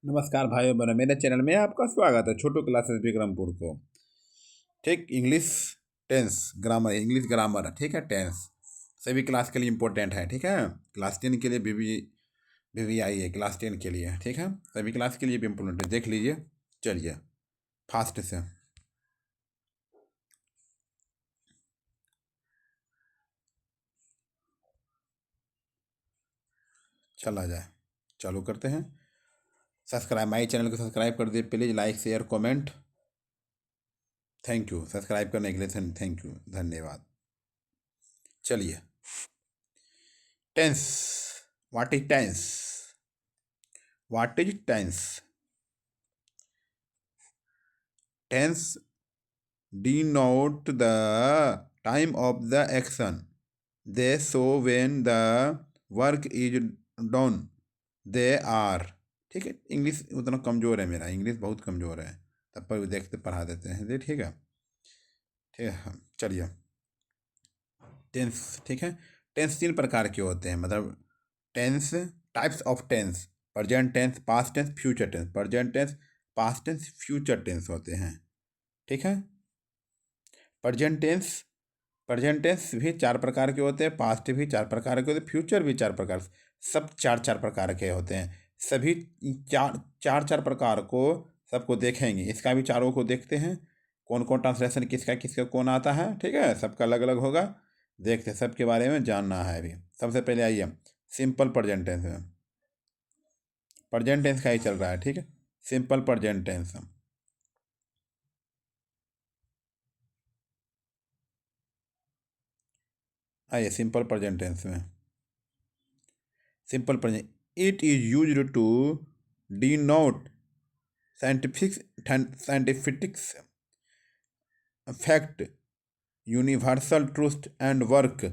नमस्कार भाइयों बहनों, मेरे चैनल में आपका स्वागत है। छोटू क्लासेस विक्रमपुर को। ठीक, English tense grammar, English grammar, ठीक है। टेंस सभी क्लास के लिए इम्पोर्टेंट है, ठीक है। क्लास 10 के लिए भी आई है, क्लास 10 के लिए, ठीक है। सभी क्लास के लिए भी इम्पोर्टेंट है, देख लीजिए। चलिए फास्ट से चला जाए, चालू करते हैं। सब्सक्राइब माई चैनल को सब्सक्राइब कर दीजिए please, like share comment. Thank you subscribe करने के लिए, थैंक यू, धन्यवाद। चलिए, tense. What is tense? What is tense? Tense denote the time of the action. They show when the work is done. They are। ठीक है, English उतना कमज़ोर है, मेरा इंग्लिश बहुत कमज़ोर है, तब पर भी देखते पढ़ा देते हैं जी, ठीक है। ठीक है, चलिए। टेंस, ठीक है। टेंस 3 प्रकार के होते हैं, मतलब tense, types of tense. Present tense, past tense, future tense. Present tense, past tense, future tense होते हैं, ठीक है। प्रेजेंट टेंस, प्रेजेंट टेंस भी 4 प्रकार के होते हैं, पास्ट भी 4 प्रकार के होते हैं, फ्यूचर भी 4 प्रकार, सब चार चार प्रकार के होते हैं। सभी चार चार चार प्रकार को सबको देखेंगे, इसका भी चारों को देखते हैं, कौन कौन ट्रांसलेशन किसका किसका कौन आता है, ठीक है। सबका अलग अलग होगा, देखते हैं, सबके बारे में जानना है अभी। सबसे पहले आइए सिंपल प्रेजेंट टेंस में। प्रेजेंट टेंस का ही चल रहा है, ठीक है। सिंपल प्रेजेंट टेंस, आइए सिंपल प्रेजेंट टेंस में। Simple present, it is used to denote scientific fact, universal truth and work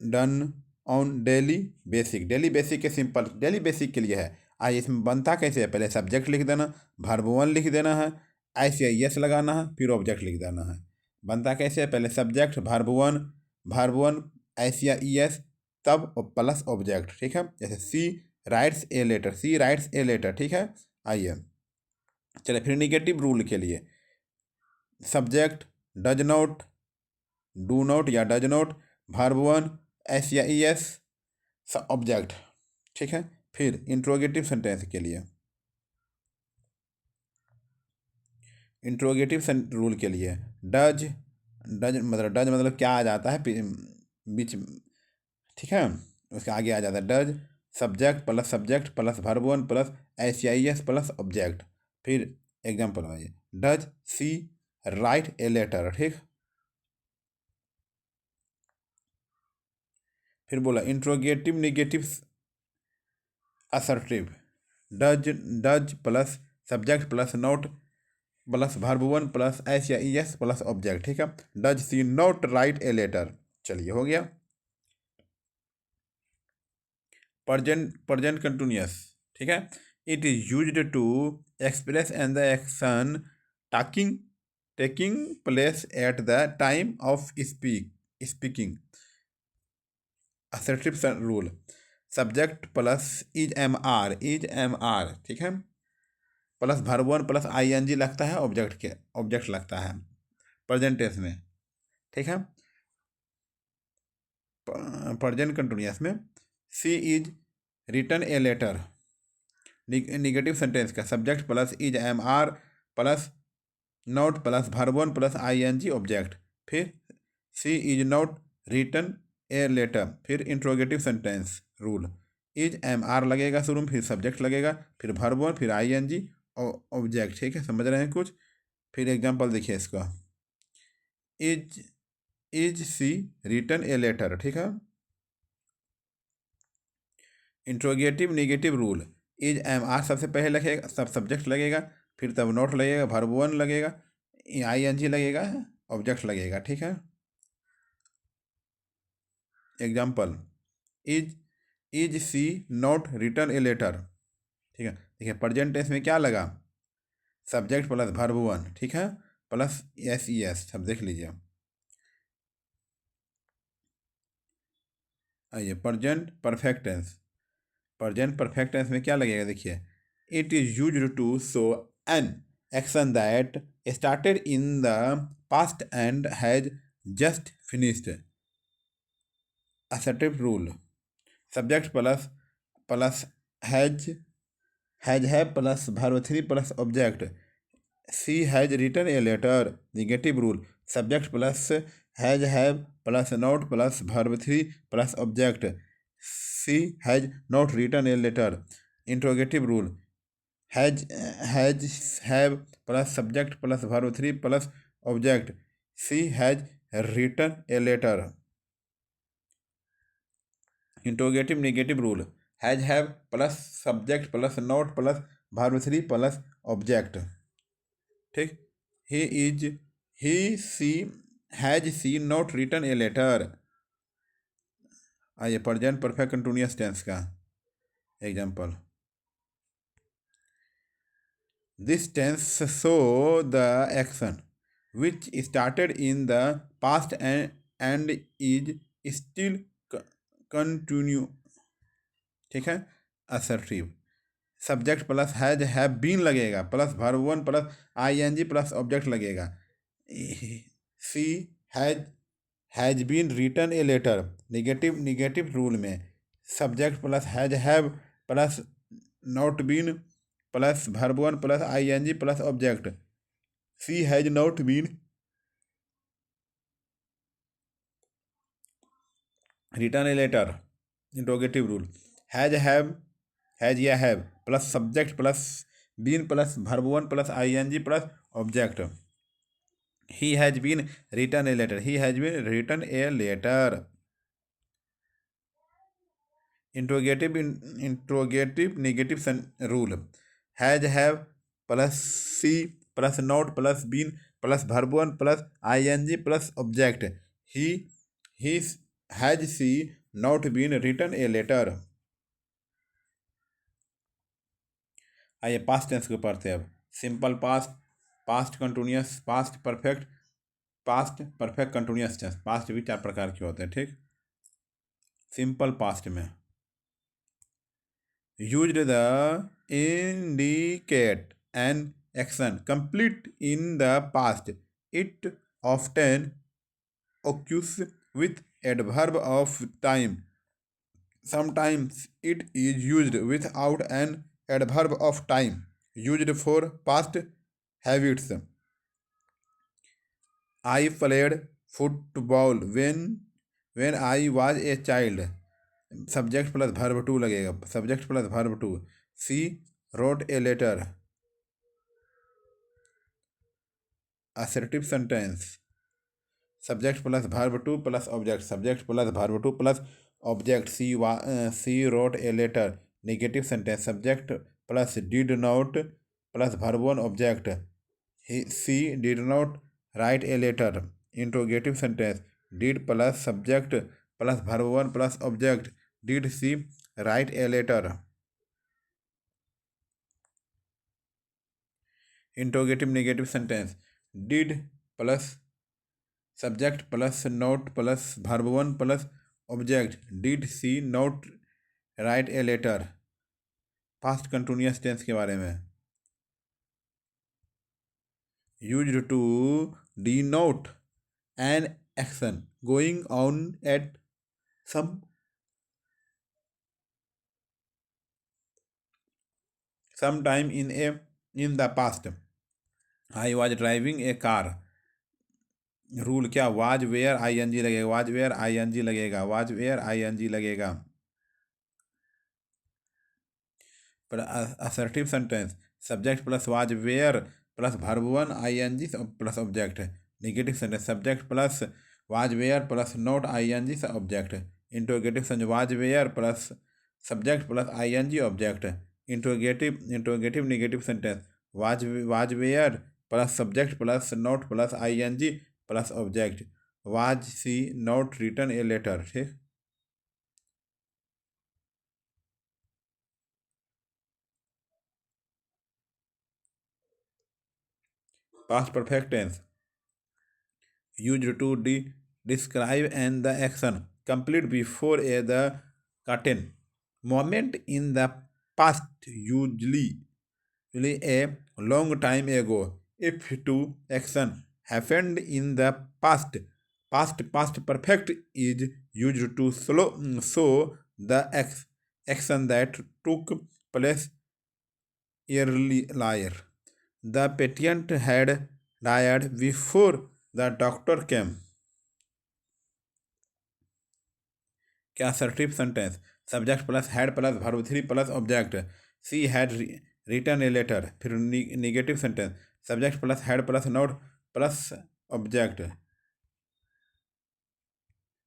done on daily basic. Daily basic के सिंपल डेली बेसिक के लिए है। आइए इसमें बनता कैसे है, पहले सब्जेक्ट लिख देना, वर्ब वन लिख देना है, ऐसे यस लगाना है, फिर ऑब्जेक्ट लिख देना है। बनता कैसे है, पहले सब्जेक्ट वर्ब वन ऐसे यस, तब प्लस ऑब्जेक्ट, ठीक है। जैसे she writes a letter, she writes a letter, ठीक है। आइए चलिए फिर निगेटिव रूल के लिए, subject does not, do not या does not, verb one s या ई एस, ऑब्जेक्ट, ठीक है। फिर इंट्रोगेटिव सेंटेंस के लिए, इंट्रोगेटिव रूल के लिए डज, डज मतलब क्या आ जाता है बीच, ठीक है। उसके आगे आ जाता है does, subject plus verb one plus s या ई एस प्लस ऑब्जेक्ट। फिर एग्जाम्पल आइए, does she write a letter, ठीक। फिर बोला interrogative negative assertive, does does plus subject plus not plus verb one plus s या e s plus object, ठीक है। Does she not write a letter, चलिए हो गया। प्रेजेंट कंटिन्यूअस, ठीक है। It is used to express and the action talking taking place at the time of speaking. Assertive rule, subject plus is am are, ठीक है, plus verb one plus I N g लगता है, object लगता है present tense में, ठीक है। Present continuous में she is written a letter, negative sentence का subject plus is am are plus not plus verb one plus I N g object. फिर she is not written a letter, फिर interrogative sentence rule, is am are लगेगा शुरू में, फिर subject लगेगा, फिर verb one, फिर आई एन जी ऑब्जेक्ट, ठीक है। समझ रहे हैं कुछ? फिर एग्जांपल देखिए इसका, is is she written a letter, ठीक है। Interrogative negative rule, is am are सबसे पहले लगेगा, सब सब्जेक्ट लगेगा, फिर तब नोट लगेगा, वर्ब वन लगेगा, आई एन जी लगेगा, ऑब्जेक्ट लगेगा, ठीक है। Example, is is she not written a letter, ठीक है। देखिए प्रेजेंट टेंस में क्या लगा, सब्जेक्ट प्लस वर्ब वन, ठीक है, प्लस एस ई एस, सब देख लीजिए। आइए present perfect tense, present perfect tense में क्या लगेगा, देखिए It is used to show an action that started in the past and has just finished. Assertive rule. Subject plus has have plus verb 3 plus object. She has written a letter. Negative rule. Subject plus has have plus not plus verb 3 plus object. She has not written a letter. Interrogative rule. Has have plus subject plus verb 3 plus object. She has written a letter. Interrogative negative rule. Has have plus subject plus not plus verb 3 plus object. ठीक. he has she not written a letter. आइए present perfect continuous tense का example. This tense show the action which started in the past and is still continue. ठीक है. Assertive. Subject plus has have been लगेगा plus verb 1 plus ING plus object लगेगा. She has been written a letter. Negative rule में subject plus have plus not been plus verb 1 plus ING plus object. She has not been written a letter. Interrogative rule. Has या have plus subject plus been plus verb 1 plus ING plus object. He has been written a letter. He has been written a letter. Interrogative negative rule. Has have plus C plus not plus been plus verb 1 plus ing plus object. He has she not been written a letter. आइए past tense को पढ़ते हैं अब. Simple past, past continuous, past perfect, past perfect continuous tense. Past भी 4 प्रकार के होते हैं. ठीक. सिंपल पास्ट में used the indicate an action complete in the past. It often occurs with adverb of time. Sometimes it is used without an adverb of time. Used for past habits. I played football when I was a child. Subject plus verb 2 लगेगा. Subject plus verb 2. She wrote a letter. Assertive sentence. Subject plus verb 2 plus object. Subject plus verb 2 plus object. She wrote a letter. Negative sentence. Subject plus did not plus verb 1 object. She did not write a letter. Interrogative sentence. Did plus subject plus verb 1 plus object. Did she write a letter? Interrogative negative sentence. Did plus subject plus not plus verb 1 plus object. Did she not write a letter? Past continuous tense के बारे में. Used to denote an action going on at some time in the past. I was driving a car. Rule क्या. Was were ING लगेगा. Was were ING लगेगा. Was were ING लगेगा. पर assertive sentence. Subject plus was were plus verb 1 ING plus object. Negative sentence. Subject plus was were plus not ING object. Interrogative sentence. Was were plus subject plus ING object. Interrogative negative sentence. Was were plus subject plus not plus ING plus object. Was she not written a letter. ठीक. Past perfect tense. Used to describe and the action complete before the curtain. Moment in the past usually a long time ago. If two action happened in the past, past perfect is used to show the action that took place earlier. The patient had died before the doctor came. क्या assertive sentence? Subject plus had plus verb 3 plus object. She had written a letter. फिर negative sentence. Subject plus had plus not plus object.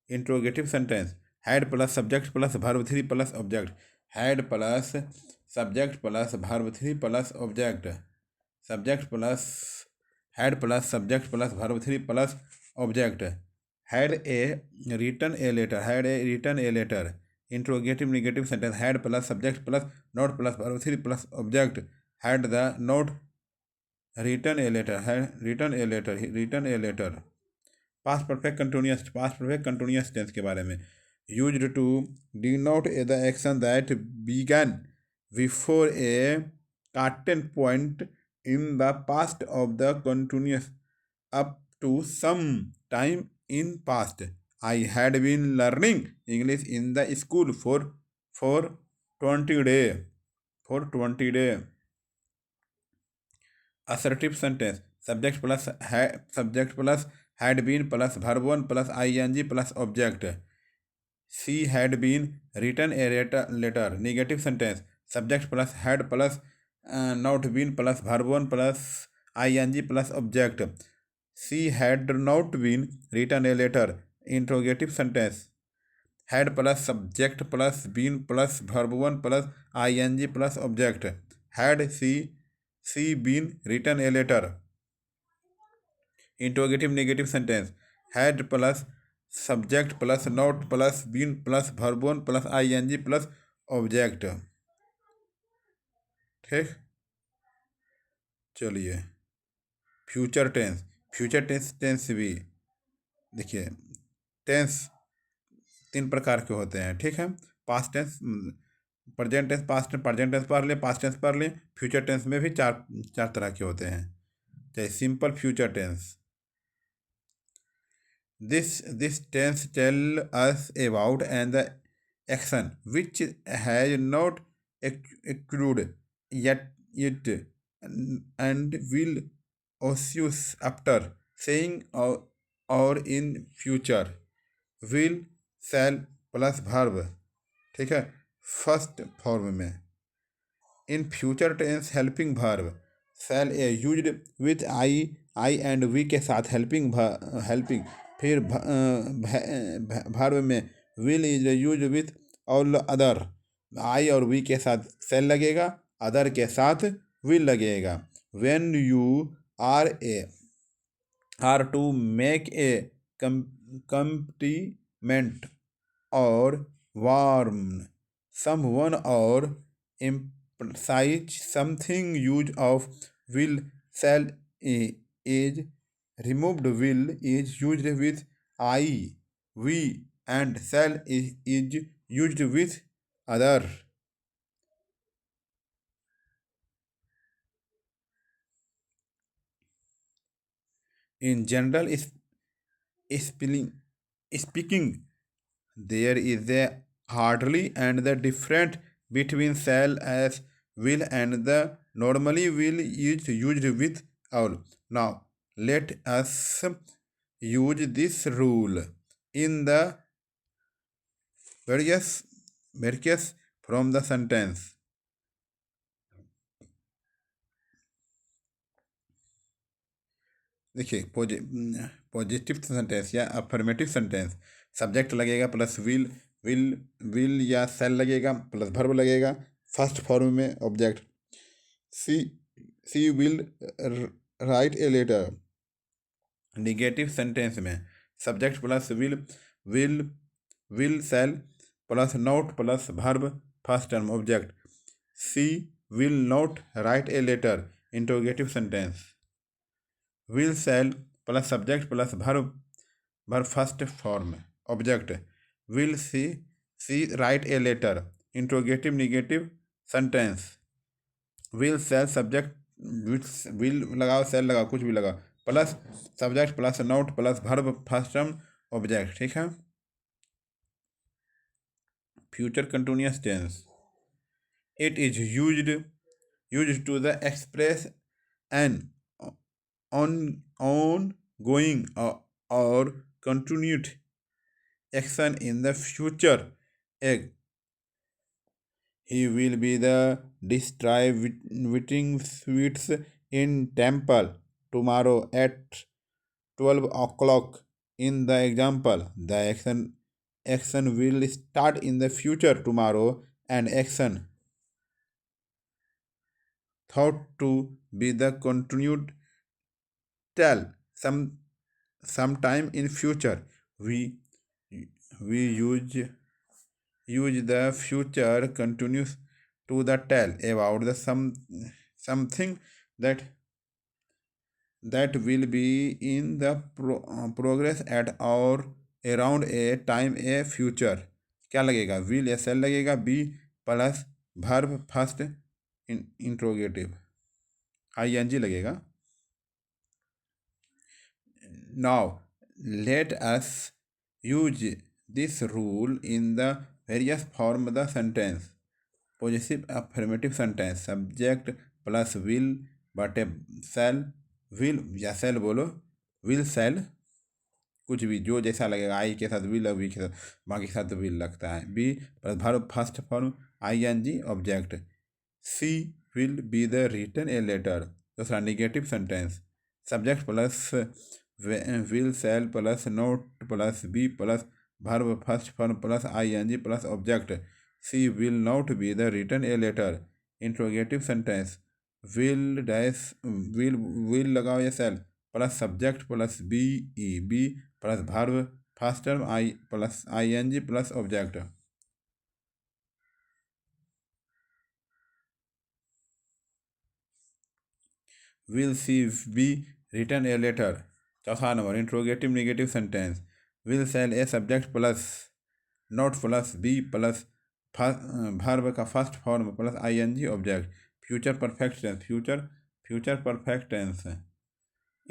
Interrogative sentence. Had plus subject plus verb 3 plus object. Had plus subject plus verb 3 plus object. Subject plus had plus subject plus verb 3 plus object. Had a written a letter. Had a written a letter. Interrogative negative sentence. Had plus subject plus note plus verb 3 plus object. Had the note written a letter. Had written a letter. Written a letter. Past perfect continuous tense के बारे में. Used to denote the action that began before a certain point in the past of the continuous up to some time in past. I had been learning English in the school for 20 day. For 20 day. Assertive sentence. Subject plus had been plus verb 1 plus ing plus object. She had been written a letter. Negative sentence. Subject plus had plus not been plus verb 1 plus ing plus object. She had not been written a letter. Interrogative sentence. Had plus subject plus been plus verb 1 plus ing plus object. Had she been written a letter. Interrogative negative sentence. Had plus subject plus not plus been plus verb 1 plus ing plus object. ठीक. चलिए future tense भी देखिए. Tense 3 प्रकार के होते हैं. ठीक है. Past tense, present tense, present tense पढ़ लें, पास्ट टेंस पढ़ लें. फ्यूचर टेंस में भी चार तरह के होते हैं. जैसे simple future tense. This tense tell us about an action which has not occurred yet and will occur after, saying or in future. Will, shall plus verb. ठीक है. फर्स्ट फॉर्म में. In future tense helping verb. Shall a used with I and we के साथ helping. फिर verb में will is used with all other. I और we के साथ shall लगेगा, other के साथ will लगेगा. When you are to make a compliment or warn someone or emphasize something, use of will, shall is removed. Will is used with I, we, and shall is used with other. In general speaking, there is a hardly and the difference between shall as will and the normally will is used with all. Now let us use this rule in the various from the sentence. देखिए positive sentence या affirmative sentence. Subject लगेगा plus will या shall लगेगा plus verb लगेगा. First form में object. She will write a letter. Negative sentence में subject plus will shall plus not plus verb first term object. She will not write a letter. Interrogative sentence. will shall plus subject plus verb first form object. Will she write a letter. Interrogative negative sentence. will shall subject will लगाओ shall लगाओ कुछ भी लगाओ plus subject plus not plus verb first term object ठीक है। Future continuous tense it is used to the express an ongoing or continued action in the future. Egg. He will be the distributing sweets in temple tomorrow at 12 o'clock. In the example, the action will start in the future tomorrow and action thought to be the continued tell sometime in future. We use the future continuous to the tell about the something that will be in the progress at or around a time a future। क्या लगेगा will या shall लगेगा be plus verb first interrogative ing लगेगा। Now, let us use this rule in the various form of the sentence. Possessive affirmative sentence subject plus will but a shall will या shall बोलो will shall कुछ भी जो जैसा लगेगा आई के साथ will वी के साथ बाकी के साथ will लगता है। Be plus verb first form ing object. She will be the written a letter दूसरा negative sentence subject plus will shall plus not plus be plus verb first form plus ing plus object. she will not be the written a letter interrogative sentence will लगाओ या shall plus subject plus be plus verb first term I plus ing plus object. will she be written a letter चौथा number interrogative negative sentence will shall a subject plus not plus be plus verb का first form plus ing object. Future perfect tense future perfect tense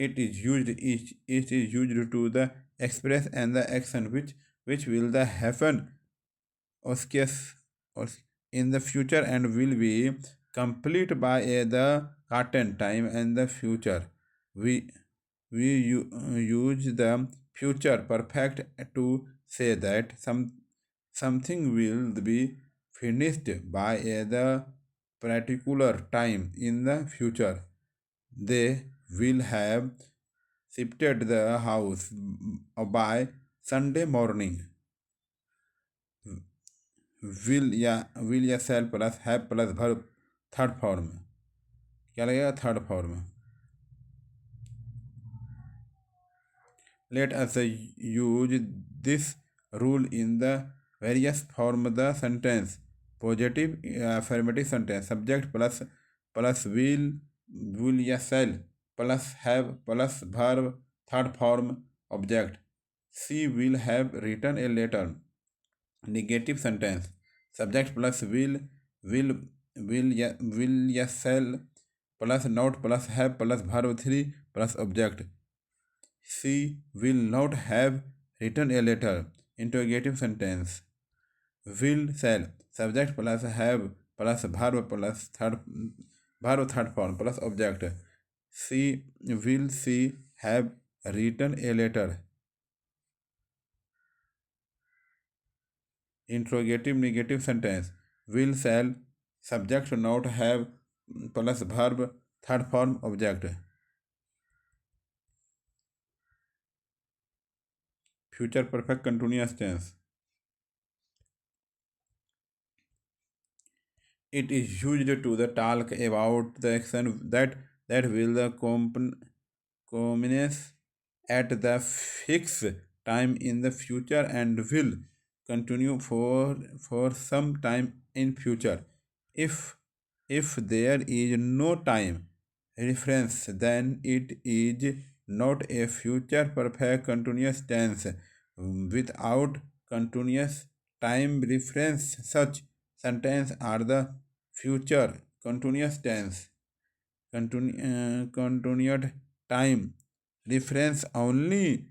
it is used to the express and the action which will the happen in the future and will be complete by the certain time and the future। We use the future perfect to say that something will be finished by the particular time in the future। They will have shifted the house by Sunday morning। will या shall plus have plus verb third form क्या लगेगा third form. Let us use this rule in the various form of the sentence positive affirmative sentence subject plus will या shall plus have plus verb third form object। she will have written a letter negative sentence subject plus will या shall plus not plus have plus verb 3 plus object। she will not have written a letter interrogative sentence will shall subject plus have plus verb plus third form plus object। she have written a letter interrogative negative sentence will shall subject not have plus verb third form object। Future perfect continuous tense it is used to the talk about the action that will the commence at the fixed time in the future and will continue for some time in future। if there is no time reference then it is not a future perfect continuous tense। without continuous time reference such sentences are the future continuous tense, continued time, reference only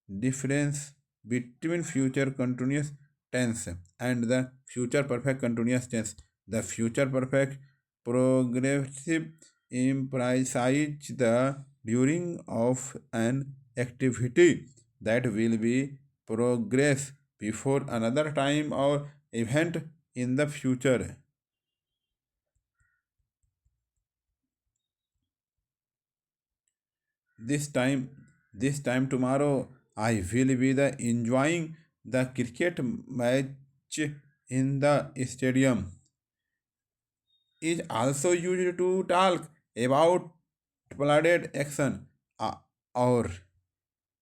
difference between future continuous tense and the future perfect continuous tense. The future perfect progressive implies the during of an activity that will be progress before another time or event in the future. This time, this time tomorrow, I will be the enjoying the cricket match in the stadium. Is also used to talk about planned action or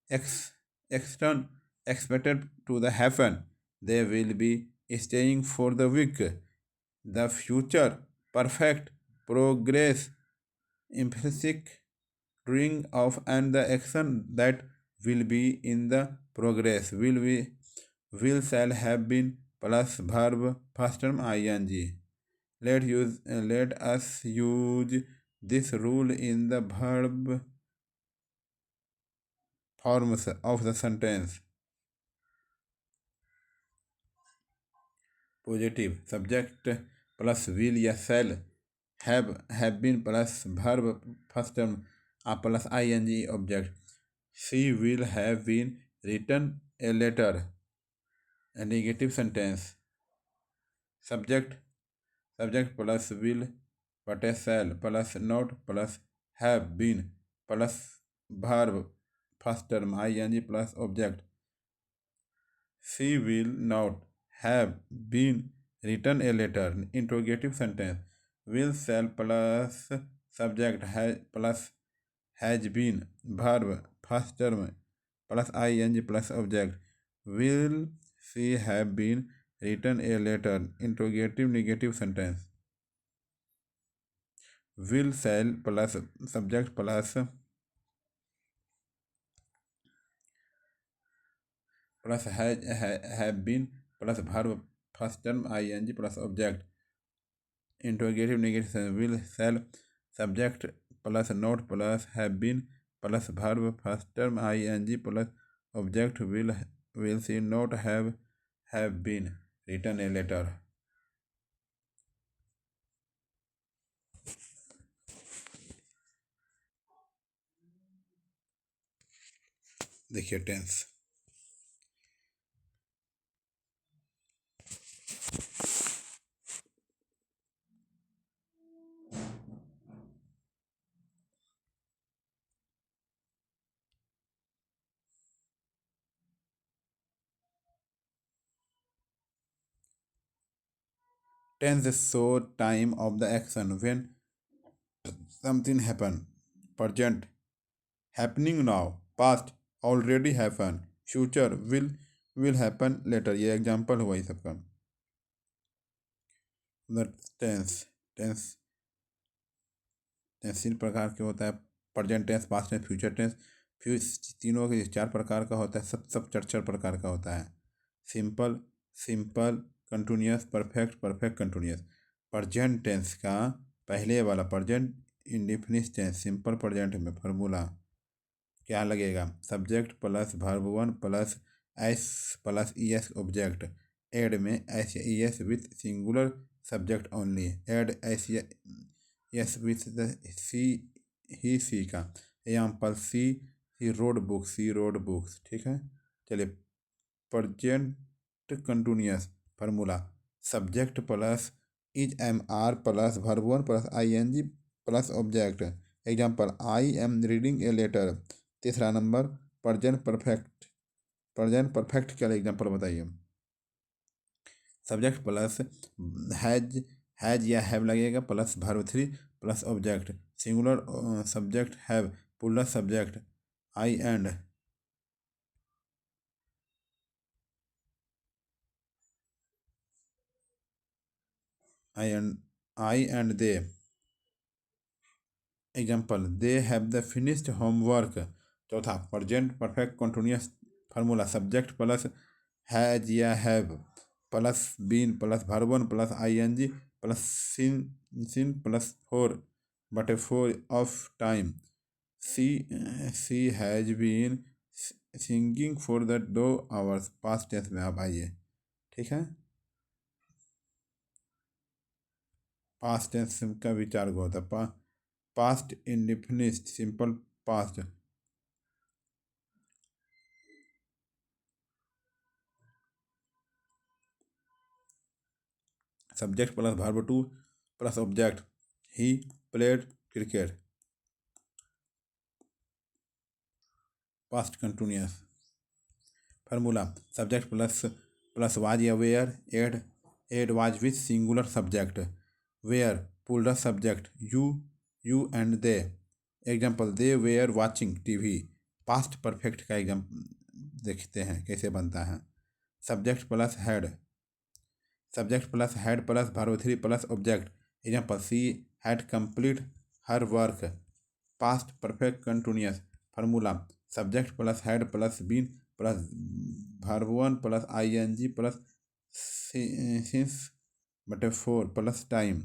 ex- extern expected to the happen. They will be staying for the week. The future perfect progress implicit doing of and the action that will be in the progress will shall have been plus verb first term ing. Let us use this rule in the verb forms of the sentence. Positive subject plus will या shall have been plus verb first term plus ing object. She will have been written a letter. A negative sentence. Subject plus will but a shall plus not plus have been plus verb first term ing plus object. She will not have been written a letter. Interrogative sentence. Will shall plus subject has been verb first term plus ing plus object. Will she have been written a letter? Interrogative negative sentence. Will shall plus subject plus have been plus verb first term ing plus object. Interrogative negative sentence. Will shall subject plus not plus have been plus verb first term ing plus object. Will she not have been written a letter? देखिए tense. Tense show time of the action when something happen. Present happening now. Past already happened. Future will happen later. ये example हुआ ये सबका. The tense tense 3 प्रकार के होता है. Present tense, past tense, future tense. तीनों के 4 प्रकार का होता है. सब 4 प्रकार का होता है. Simple continuous, perfect continuous. Present tense का पहले वाला present indefinite tense simple present में फॉर्मूला क्या लगेगा? Subject plus verb 1 plus S plus E S object. Add में S E S with singular subject only. Add S S with the she का example she reads books. ठीक है. चलिए present continuous formula. Subject plus is am are plus verb 1 plus I N G plus object. Example I am reading a letter. तीसरा number present perfect क्या example बताइए. Subject plus has या have लगेगा plus verb 3 plus object. Singular subject have plus subject I and they. Example they have the finished homework. चौथा present perfect continuous formula. Subject plus has या have plus been plus verb 1 plus I N G plus sin +4/4 of time. She has been singing for the 2 hours. Past tense में आप आइए, ठीक है। Past tense का विचार को होता है past indefinite simple past. Subject plus verb two plus object. He played cricket. Past continuous. Formula subject plus plus was या were add was with singular subject. Were plural subject you and they. Example they were watching TV. Past perfect का example देखते हैं कैसे बनता है। Subject plus had. Subject plus had plus verb three plus object. Example she had complete her work. Past perfect continuous. Formula subject plus had plus been plus verb one plus ing plus since बटे 4 plus time.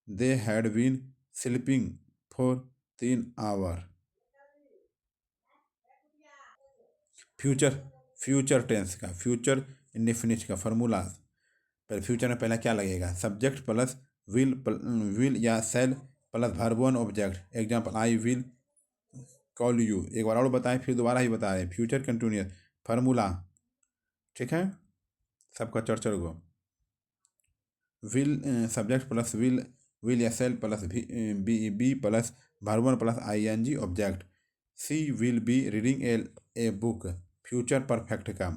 They had been sleeping for 3 hour. Future tense का future indefinite का formula. पर फ्यूचर में पहला क्या लगेगा? Subject plus will या shall plus verb one object. Example I will call you. एक बार और बताएं फिर दोबारा ही बता रहे। फ्यूचर कंटिन्यूअस फार्मूला, ठीक है, सबका चर्चर गो। विल सब्जेक्ट प्लस विल या shall plus be plus verb one plus ing object. She will be reading a book. Future perfect का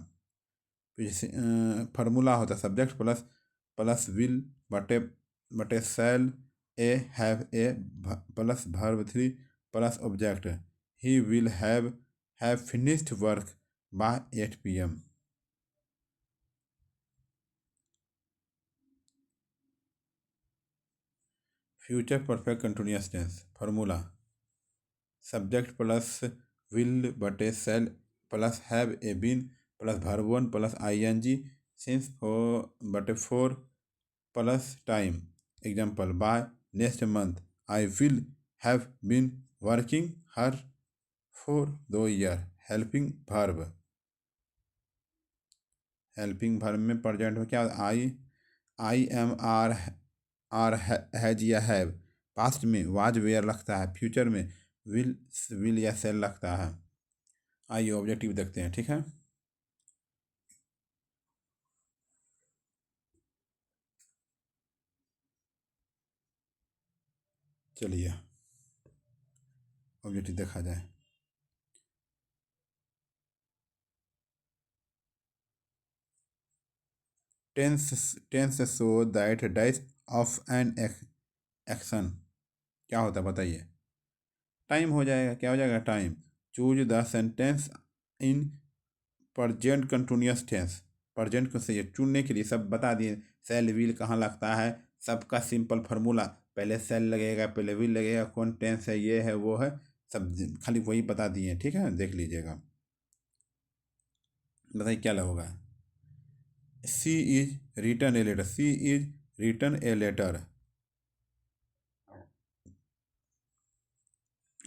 फार्मूला होता है सब्जेक्ट प्लस प्लस विल बटे बटे shall a have a plus verb three plus object. He will have finished work by 8 PM। Future perfect continuous tense formula subject plus will बटे shall plus have a been plus verb one plus ing since बटे 4 plus time. Example by next month I will have been working here for 2 year। Helping verb में present में क्या I am are has या have. Past में was were लगता है। Future में will या सेल लगता है। आइए ऑब्जेक्टिव देखते हैं, ठीक है। चलिए ऑब्जेक्टिव देखा जाए। Tense show that dash of an action. क्या होता है बताइए? टाइम हो जाएगा। क्या हो जाएगा? Time. Choose the sentence in present continuous tense. Present को सही चुनने के लिए सब बता दिए। सेल विल कहाँ लगता है, सबका सिंपल फार्मूला। पहले सेल लगेगा, पहले विल लगेगा, कौन टेंस है, ये है वो है, सब खाली वही बता दिए, ठीक है, देख लीजिएगा। बताइए क्या होगा? She is written a letter. She is written a letter.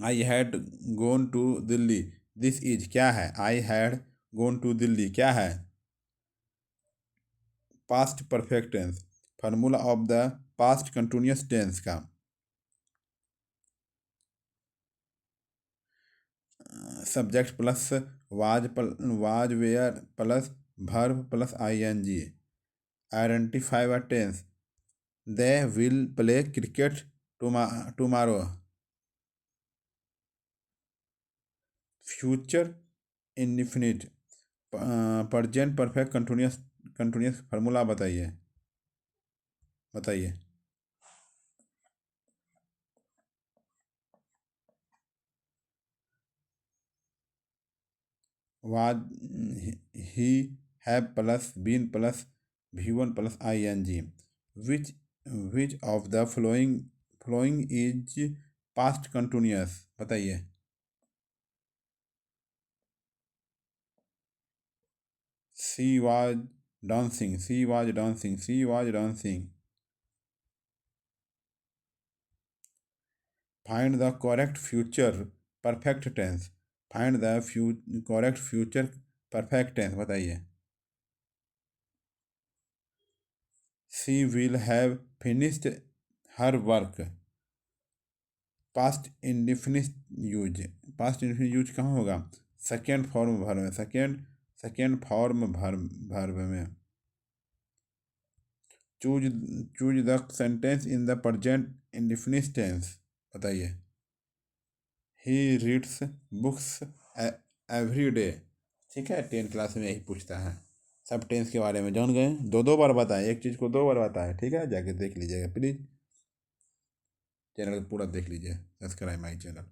I had gone to Delhi. This is क्या है? I had gone to Delhi क्या है? Past perfect tense. Formula of the past continuous tense का subject plus was were plus verb plus ing। Identify a tense. They will play cricket tomorrow. Future indefinite present perfect continuous formula बताइए। Was he have plus been plus v1 plus ing। Which of the following is past continuous बताइए। She was dancing. She was dancing. She was dancing. Find the correct future perfect tense. Find the correct future perfect tense बताइए। She will have finished her work. Past indefinite use. Past indefinite use कहाँ होगा? Second form verb में। Second form verb में। Choose choose the sentence in the present indefinite tense बताइए। He reads books every day. ठीक है, 10 class में यही पूछता है। सब टेंस के बारे में जान गए। दो दो बार बताएं, एक चीज़ को दो बार बताएं। ठीक है, जाके देख लीजिएगा प्लीज़। चैनल पूरा देख लीजिए, सब्सक्राइब माई चैनल।